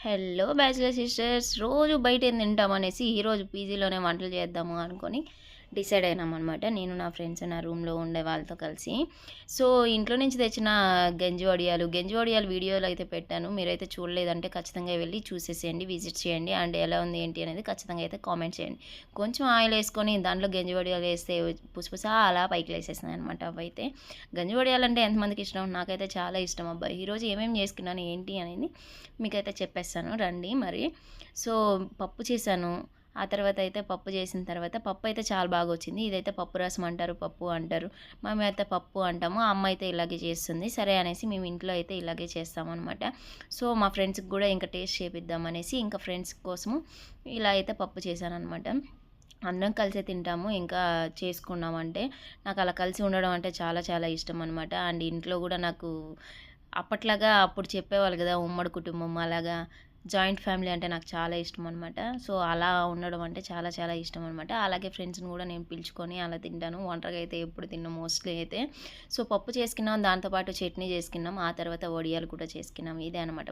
Hello bachelor sisters, రోజు బయట ఏం తింటామనేసి ఈరోజు పీజీలోనే వంటలు చేద్దాము అనుకొని డిసైడ్ అయినామన్నమాట. నేను నా ఫ్రెండ్స్ నా రూమ్లో ఉండే వాళ్ళతో కలిసి. సో ఇంట్లో నుంచి తెచ్చిన గంజి వడియాలు వీడియోలు అయితే పెట్టాను. మీరైతే చూడలేదంటే ఖచ్చితంగా వెళ్ళి చూసేసేయండి, విజిట్ చేయండి. అండ్ ఎలా ఉంది ఏంటి అనేది ఖచ్చితంగా అయితే కామెంట్ చేయండి. కొంచెం ఆయిల్ వేసుకొని దాంట్లో గంజి వడియాలు వేస్తే పుసపుసా అలా పైకి లేసేసినాయి అనమాట. అవైతే గంజి వడియాలు అంటే ఎంతమందికి ఇష్టం? నాకైతే చాలా ఇష్టం అబ్బాయి. ఈరోజు ఏమేమి చేసుకున్నాను ఏంటి అనేది మీకైతే చెప్పేస్తాను రండి మరి. సో పప్పు చేశాను. ఆ తర్వాత అయితే పప్పు చేసిన తర్వాత పప్పు అయితే చాలా బాగా వచ్చింది. ఇదైతే పప్పు రసం అంటారు, పప్పు అంటారు. మేమైతే పప్పు అంటాము. అమ్మ అయితే ఇలాగే చేస్తుంది. సరే అనేసి మేము ఇంట్లో అయితే ఇలాగే చేస్తామన్నమాట. సో మా ఫ్రెండ్స్కి కూడా ఇంకా టేస్ట్ చేపిద్దామనేసి ఇంకా ఫ్రెండ్స్ కోసము ఇలా అయితే పప్పు చేశానమాట. అందరం కలిసే తింటాము. ఇంకా చేసుకున్నామంటే నాకు అలా కలిసి ఉండడం అంటే చాలా చాలా ఇష్టం అనమాట. అండ్ ఇంట్లో కూడా నాకు అప్పట్లాగా అప్పుడు చెప్పేవాళ్ళు కదా ఉమ్మడి కుటుంబం, అలాగా జాయింట్ ఫ్యామిలీ అంటే నాకు చాలా ఇష్టం అనమాట. సో అలా ఉండడం అంటే చాలా చాలా ఇష్టం అనమాట. అలాగే ఫ్రెండ్స్ని కూడా నేను పిలుచుకొని అలా తింటాను. ఒంటరిగా అయితే ఎప్పుడు తిన్నాం మోస్ట్లీ అయితే. సో పప్పు చేసుకున్నాం, దాంతోపాటు చట్నీ చేసుకున్నాం, ఆ తర్వాత వడియాలు కూడా చేసుకున్నాం. ఇదే అనమాట.